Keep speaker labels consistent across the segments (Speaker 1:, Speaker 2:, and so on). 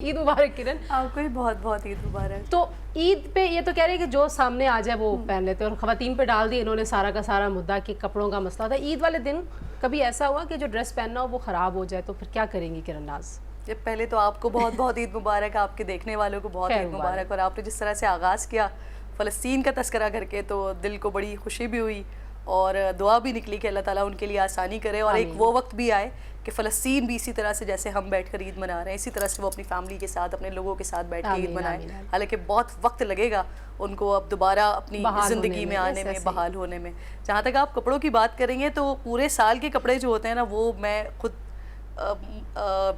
Speaker 1: ईद मुबारक किरण।
Speaker 2: आपको भी बहुत बहुत ईद मुबारक।
Speaker 1: तो ईद पे ये तो कह रहे हैं कि जो सामने आ जाए वो पहन लेते हैं और ख़वातीन पे डाल दी इन्होंने सारा का सारा मुद्दा कि कपड़ों का मसला था। ईद वाले दिन कभी ऐसा हुआ कि जो ड्रेस पहनना हो वो ख़राब हो जाए तो फिर क्या करेंगी किरण नाज?
Speaker 2: पहले तो आपको बहुत बहुत ईद मुबारक, आपके देखने वालों को बहुत ईद मुबारक। और आपने जिस तरह से आगाज़ किया फ़लस्तीन का तस्करा करके तो दिल को बड़ी खुशी भी हुई और दुआ भी निकली कि अल्लाह ताला उनके लिए आसानी करे और एक वो वक्त भी आए कि फ़लस्तीन भी इसी तरह से जैसे हम बैठकर ईद मना रहे हैं इसी तरह से वो अपनी फैमिली के साथ अपने लोगों के साथ बैठ के ईद मनाए। हालांकि बहुत वक्त लगेगा उनको अब दोबारा अपनी ज़िंदगी में आने में, बहाल होने में। जहाँ तक आप कपड़ों की बात करेंगे तो पूरे साल के कपड़े जो होते हैं ना वो मैं खुद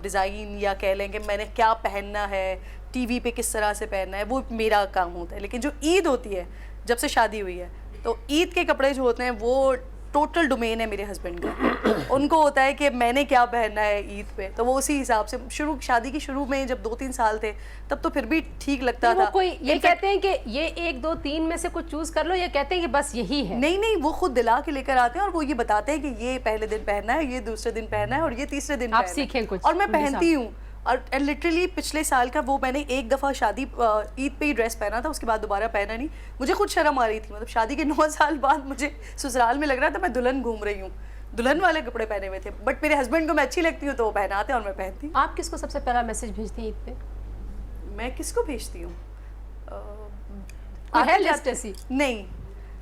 Speaker 2: डिज़ाइन या कह लें कि मैंने क्या पहनना है, टीवी पे किस तरह से पहनना है, वो मेरा काम होता है। लेकिन जो ईद होती है, जब से शादी हुई है तो ईद के कपड़े जो होते हैं वो टोटल डोमेन है मेरे हस्बैंड का। उनको होता है कि मैंने क्या पहनना है ईद पे, तो वो उसी हिसाब से शादी की शुरू में जब 2-3 साल थे तब तो फिर भी ठीक लगता था।
Speaker 1: कोई ये कहते हैं कि ये 1-2-3 में से कुछ चूज कर लो, या कहते हैं कि बस यही है?
Speaker 2: नहीं, वो खुद दिला के लेकर आते हैं और वो ये बताते हैं कि ये पहले दिन पहनना है, ये दूसरे दिन पहनना है और ये तीसरे दिन
Speaker 1: आप सीखें कुछ।
Speaker 2: और मैं पहनती हूँ। और लिटरली पिछले साल का वो मैंने एक दफ़ा शादी ईद पे ही ड्रेस पहना था, उसके बाद दोबारा पहना नहीं। मुझे खुद शर्म आ रही थी, मतलब शादी के 9 साल बाद मुझे ससुराल में लग रहा था मैं दुल्हन घूम रही हूँ, दुल्हन वाले कपड़े पहने हुए थे। बट मेरे हस्बैंड को मैं अच्छी लगती हूँ तो वो पहनाते हैं और मैं पहनती हूँ।
Speaker 1: आप किसको सबसे पहला मैसेज भेजती हैं ईद पे? मैं
Speaker 2: किसको भेजती हूँ? नहीं,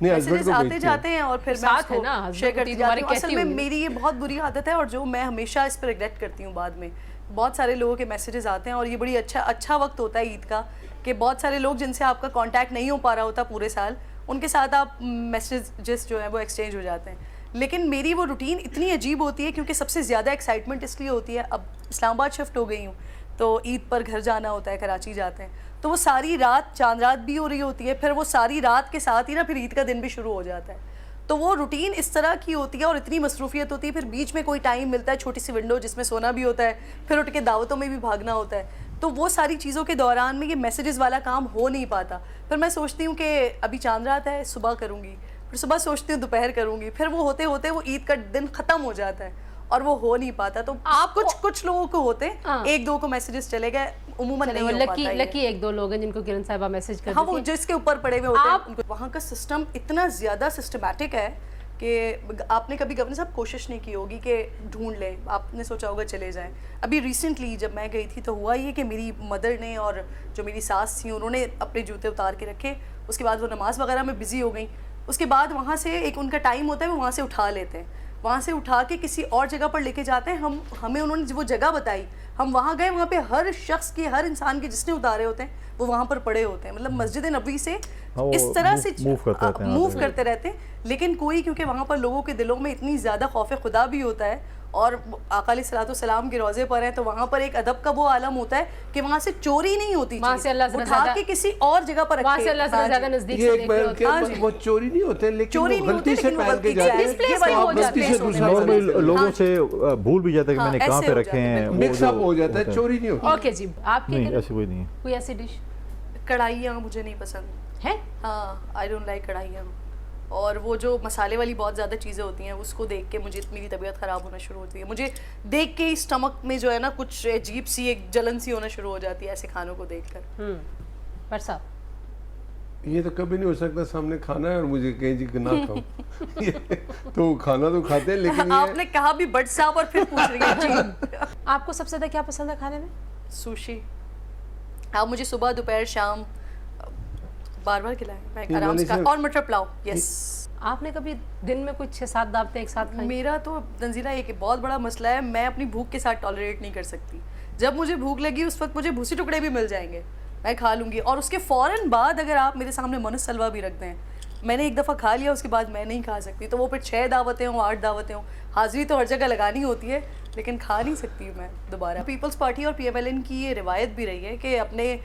Speaker 2: मैसेजेस आते जाते हैं और फिर मैं उसको शेयर करती जाती हूँ। असल में मेरी ये बहुत बुरी आदत है और जो मैं हमेशा इस पर रिग्रेट करती हूँ बाद में। बहुत सारे लोगों के मैसेजेस आते हैं और ये बड़ी अच्छा वक्त होता है ईद का कि बहुत सारे लोग जिनसे आपका कांटेक्ट नहीं हो पा रहा होता पूरे साल, उनके साथ आप मैसेजेस जो है वो एक्सचेंज हो जाते हैं। लेकिन मेरी वो रूटीन इतनी अजीब होती है क्योंकि सबसे ज़्यादा एक्साइटमेंट इसलिए होती है, अब इस्लामाबाद शिफ्ट हो गई हूँ तो ईद पर घर जाना होता है, कराची जाते हैं तो वो सारी रात चांद रात भी हो रही होती है, फिर वो सारी रात के साथ ही ना फिर ईद का दिन भी शुरू हो जाता है। तो वो रूटीन इस तरह की होती है और इतनी मसरूफियत होती है, फिर बीच में कोई टाइम मिलता है छोटी सी विंडो जिसमें सोना भी होता है, फिर उठ के दावतों में भी भागना होता है। तो वो सारी चीज़ों के दौरान में ये मैसेजेस वाला काम हो नहीं पाता। फिर मैं सोचती हूँ कि अभी चांद रात है, सुबह करूँगी, फिर सुबह सोचती हूँ दोपहर करूँगी, फिर वो होते होते वो ईद का दिन ख़त्म हो जाता है और वो हो नहीं पाता। तो आप कुछ लोगों को होते हैं, 1-2 को मैसेजेस चले गए, उम्मूमन नहीं हो पाता।
Speaker 1: लकी 1-2 लोग हैं जिनको किरण साहिबा मैसेज करती हैं।
Speaker 2: हाँ, वो जिसके ऊपर पड़े हुए होते हैं। वहाँ का सिस्टम इतना ज़्यादा सिस्टमैटिक है कि आपने कभी गवर्नर साहब कोशिश नहीं की होगी कि ढूंढ लें, आपने सोचा होगा चले जाएं। अभी रिसेंटली जब मैं गई थी तो हुआ ये कि मेरी मदर ने और जो मेरी सास थी उन्होंने अपने जूते उतार के रखे, उसके बाद वो नमाज़ वगैरह में बिज़ी हो गई। उसके बाद वहाँ से एक उनका टाइम होता है, वो वहाँ से उठा लेते हैं, वहाँ से उठा के किसी और जगह पर लेके जाते हैं। हमें उन्होंने वो जगह बताई, हम वहाँ गए, वहाँ पे हर शख्स के, हर इंसान के जिसने उतारे होते हैं वो वहाँ पर पड़े होते हैं। मतलब मस्जिद नबी से इस तरह से मूव करते रहते हैं। लेकिन कोई, क्योंकि वहाँ पर लोगों के दिलों में इतनी ज़्यादा खौफ खुदा भी होता है और आका अलैहिस्सलाम के रोज़े पर हैं तो वहाँ पर एक अदब का वो आलम होता है कि वहाँ से चोरी नहीं होती,
Speaker 1: वहाँ से अल्लाह
Speaker 2: उठा के किसी और जगह पर
Speaker 1: वहाँ से अल्लाह से ज़्यादा नज़दीक से देख रहे होते हैं।
Speaker 3: वो चोरी नहीं होते लेकिन
Speaker 2: चोरी नहीं होती, लेकिन
Speaker 3: गलती से लोगों से भूल भी जाता है कि मैंने कहाँ पे रखे हैं,
Speaker 2: मिक्सअप
Speaker 3: हो जाता है, चोरी नहीं होती।
Speaker 1: ओके जी, आपकी
Speaker 3: ऐसी कोई नहीं है।
Speaker 1: कोई ऐसी डिश?
Speaker 2: कढ़ाइयाँ मुझे नहीं पसंद
Speaker 1: है।
Speaker 2: हाँ, आई डोंट लाइक कढ़ाइयाँ। और वो जो मसाले वाली बहुत ज़्यादा चीज़ें होती हैं उसको देख के मेरी तबीयत ख़राब होना शुरू होती है। मुझे देख के ही स्टमक में जो है ना कुछ अजीब सी एक जलन सी होना शुरू हो जाती है ऐसे खानों को देखकर।
Speaker 1: पर साहब
Speaker 3: ये तो कभी नहीं हो सकता, सामने खाना है और मुझे कहीं जी ना खाओ तो खाना तो खाते हैं लेकिन
Speaker 2: आपने कहा भी बट साहब और फिर पूछ रही हैं।
Speaker 1: आपको सबसे ज़्यादा क्या पसंद है खाने में?
Speaker 2: सुशी। आप मुझे सुबह दोपहर शाम बार खिलाएं, मैं आराम से और मटर पुलाव। यस।
Speaker 1: आपने कभी दिन में कुछ 6-7 दावतें एक साथ खाई? मेरा
Speaker 2: तो तंजीला एक बहुत बड़ा मसला है, मैं अपनी भूख के साथ टॉलरेट नहीं कर सकती। जब मुझे भूख लगी उस वक्त मुझे भूसी टुकड़े भी मिल जाएंगे, मैं खा लूँगी। और उसके फ़ौरन बाद अगर आप मेरे सामने मनस सलवा भी रख दें, मैंने एक दफ़ा खा लिया उसके बाद मैं नहीं खा सकती। तो वो फिर 6 दावतें हों, 8 दावतें हों, हाज़िरी तो हर जगह लगानी होती है लेकिन खा नहीं सकती हूँ मैं दोबारा। पीपल्स पार्टी और PMLN की ये रिवायत भी रही है कि अपने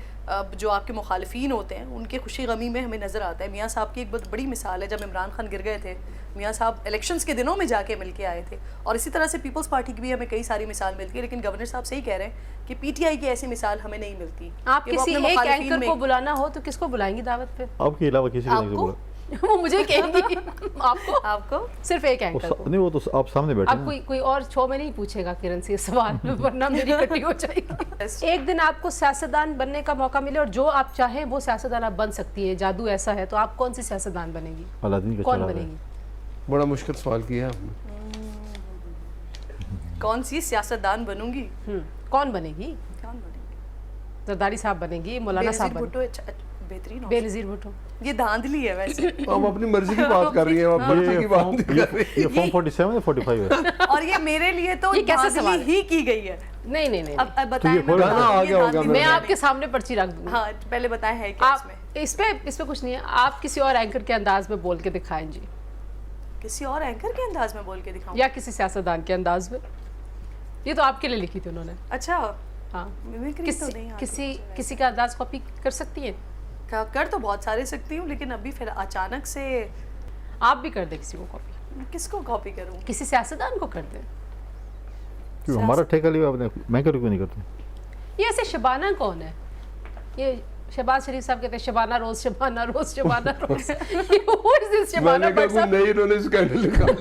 Speaker 2: जो आपके मुखालिफिन होते हैं उनके खुशी गमी में हमें नज़र आता है। मियाँ साहब की एक बहुत बड़ी मिसाल है, जब इमरान खान गिर गए थे मियाँ साहब इलेक्शंस के दिनों में जाके मिल के आए थे। और इसी तरह से पीपल्स पार्टी की भी हमें कई सारी मिसाल मिलती है, लेकिन गवर्नर साहब सही कह रहे हैं कि PTI की ऐसी मिसाल हमें नहीं मिलती।
Speaker 1: आप किसी एक एंकर को बुलाना हो तो किसको बुलाएंगी दावत पे?
Speaker 3: आपके अलावा किसी को नहीं बुलाएंगे?
Speaker 1: वो मुझे कहेंगी।
Speaker 2: आपको
Speaker 1: सिर्फ एक एंकर को।
Speaker 4: नहीं, वो तो आप सामने बैठे
Speaker 1: अब कोई और शो में नहीं पूछेगा किरण से ये सवाल, वरना मेरी कटी हो जाएगी। एक दिन आपको सियासतदान बनने का मौका मिले और जो आप चाहें वो सियासतदान आप बन सकती है, जादू ऐसा है, तो आप कौन सी सियासतदान बनेगी?
Speaker 4: अलादीन का
Speaker 1: कौन
Speaker 4: चिराग है।
Speaker 1: बनेगी?
Speaker 3: बड़ा मुश्किल सवाल किया आपने।
Speaker 2: कौन सी सियासतदान बनूंगी?
Speaker 1: कौन बनेगी?
Speaker 2: कौन बनेगी?
Speaker 1: जरदारी साहब बनेगी, मौलाना साहब
Speaker 2: बेनज़ीर
Speaker 1: बनेगी,
Speaker 2: भुट्टो बेहतरीन option।
Speaker 1: बेनज़ीर भुट्टो।
Speaker 2: ये धांधली है वैसे।
Speaker 3: आप अपनी मर्जी की बात कर रही हैं, आप मर्जी की बात नहीं कर रही।
Speaker 4: ये फॉर्म 47 है 45 है।
Speaker 2: और ये मेरे लिए तो
Speaker 1: ये कैसा
Speaker 2: धांधली
Speaker 1: सवाल है?
Speaker 2: ही की गई है।
Speaker 1: नहीं नहीं नहीं,
Speaker 2: अब बताएं।
Speaker 4: ये
Speaker 2: मैं
Speaker 4: गाना
Speaker 2: बताऊं,
Speaker 3: आ
Speaker 2: ये
Speaker 3: गया होगा
Speaker 2: धांधली
Speaker 3: मेरे
Speaker 1: मैं
Speaker 2: है।
Speaker 1: आपके सामने पर्ची रख दूंगी।
Speaker 2: हाँ पहले बताएं है क्या
Speaker 1: आप
Speaker 2: इसमें?
Speaker 1: इस पे कुछ नहीं है, आप किसी और एंकर के अंदाज में बोल के दिखाएं जी,
Speaker 2: किसी और एंकर के अंदाज में बोल के दिखाऊं?
Speaker 1: या किसी सियासतदान के अंदाज में। ये तो आपके लिए लिखी थी उन्होंने।
Speaker 2: अच्छा,
Speaker 1: हाँ,
Speaker 2: मिमिक्री तो नहीं आती मुझे वैसे।
Speaker 1: किसी का अंदाज कॉपी कर सकती हैं?
Speaker 2: कर तो बहुत सारे सकती हूँ, लेकिन अभी फिर अचानक से
Speaker 1: आप भी कर दे किसी को कॉपी,
Speaker 2: किसको कॉपी करूँ?
Speaker 1: किसी सियासतदान को कर दे।
Speaker 4: क्यों हमारा ठेका लिया आपने, मैं क्यों नहीं करता?
Speaker 1: ये ऐसे शबाना कौन है? ये शहबाज शरीफ साहब कहते हैं शबाना रोज शबाना रोज शबाना रोज। Who is this शबाना
Speaker 3: मैंने कहा
Speaker 1: भट्ट साहब?
Speaker 3: कोई नई इन्होंने स्कैंडल निकाला।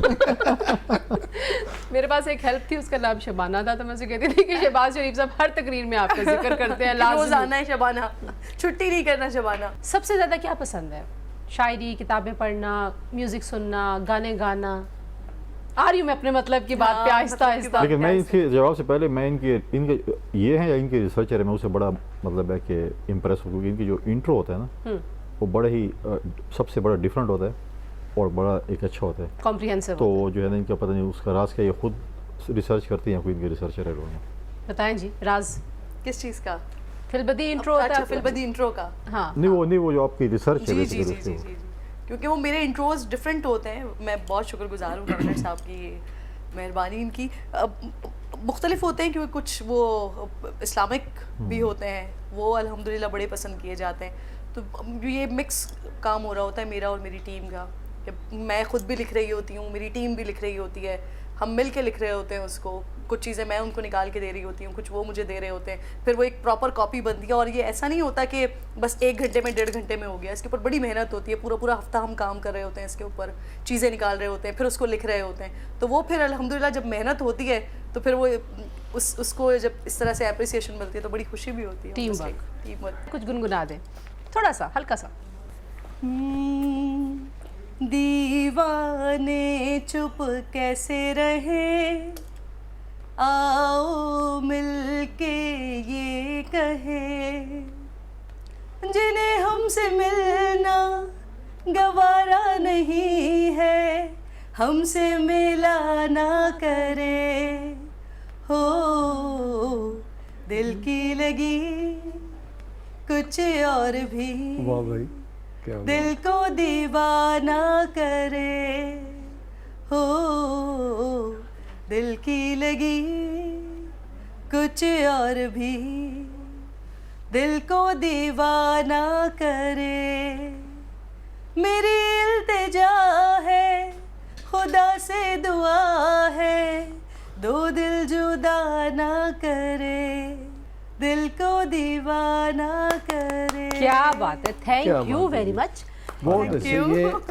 Speaker 1: मेरे पास एक हेल्प थी, उसका नाम शबाना था, तो मैं उसे कहती थी कि शहबाज शरीफ साहब हर तकरीर में आपका जिक्र करते हैं,
Speaker 2: रोज
Speaker 1: लाज़मी।
Speaker 2: आना है शबाना, छुट्टी नहीं करना शबाना।
Speaker 1: सबसे ज्यादा क्या पसंद है? शायरी, किताबें पढ़ना, म्यूजिक सुनना, गाने गाना? आ रही हूँ मैं अपने मतलब की बात पे
Speaker 2: हाँ,
Speaker 1: आहिस्ता
Speaker 2: मतलब की
Speaker 1: आहिस्ता।
Speaker 2: बात।
Speaker 4: लेकिन मैं इसके जवाब से पहले मैं इनके ये हैं या इनके रिसर्चर है, मैं उससे बड़ा मतलब है कि इम्प्रेस हूँ, क्योंकि इनकी जो इंट्रो होता है ना वो बड़ा ही सबसे बड़ा डिफरेंट होता है और बड़ा एक अच्छा होता है।
Speaker 1: कॉम्प्रिहेंसिव।
Speaker 4: तो जो है ना इनका पता नहीं उसका राज क्या, ये खुद रिसर्च करती हैं, कोई इनके रिसर्चर है लोग।
Speaker 1: बताएं जी राज।
Speaker 2: किस चीज का?
Speaker 1: फिल्बदी इंट्रो होता
Speaker 2: अच्छा,
Speaker 1: है।
Speaker 2: फिल्बदी इंट्रो का।
Speaker 1: हाँ,
Speaker 4: नहीं वो जो आपकी रिसर्च है
Speaker 2: जी जी
Speaker 4: basically
Speaker 2: जी
Speaker 4: उसके
Speaker 2: जी
Speaker 4: वो।
Speaker 2: जी, क्योंकि वो मेरे इंट्रोज डिफरेंट होते हैं। मैं बहुत शुक्रगुजार हूँ गवर्नर साहब की, मेहरबानी इनकी। मुख्तलिफ होते हैं क्योंकि कुछ वो इस्लामिक भी होते हैं, वो अल्हम्दुलिल्लाह बड़े पसंद किए जाते हैं। तो ये मिक्स काम हो रहा होता है मेरा और मेरी टीम का, कि मैं खुद भी लिख रही होती हूँ, मेरी टीम भी लिख रही होती है, हम मिल के लिख रहे होते हैं उसको। कुछ चीज़ें मैं उनको निकाल के दे रही होती हूँ, कुछ वो मुझे दे रहे होते हैं, फिर वो एक प्रॉपर कॉपी बनती है। और ये ऐसा नहीं होता कि बस 1 घंटे में 1.5 घंटे में हो गया, इसके ऊपर बड़ी मेहनत होती है। पूरा पूरा हफ्ता हम काम कर रहे होते हैं इसके ऊपर, चीज़ें निकाल रहे होते हैं, फिर उसको लिख रहे होते हैं। तो वो फिर अल्हम्दुलिल्लाह जब मेहनत होती है तो फिर वो उसको जब इस तरह से अप्रिसिएशन मिलती है तो बड़ी खुशी भी होती है।
Speaker 1: Team work. कुछ गुनगुना दे थोड़ा सा, हल्का सा।
Speaker 2: दीवाने चुप कैसे रहे, आओ मिलके ये कहे, जिन्हें हमसे मिलना गवारा नहीं है, हमसे मिला ना करे। हो दिल की लगी कुछ और भी,
Speaker 3: वाह भाई क्या बात।
Speaker 2: दिल को दीवाना करे। हो दिल की लगी कुछ और भी, दिल को दीवाना करे। मेरी इल्तिजा है, खुदा से दुआ है, दो दिल जुदा ना करे, दिल को दीवाना करे।
Speaker 1: क्या बात है,
Speaker 3: क्या
Speaker 1: थैंक यू
Speaker 3: बात है।
Speaker 1: Very much.
Speaker 3: बहुत
Speaker 2: Thank
Speaker 3: अच्छे
Speaker 2: you.
Speaker 3: ये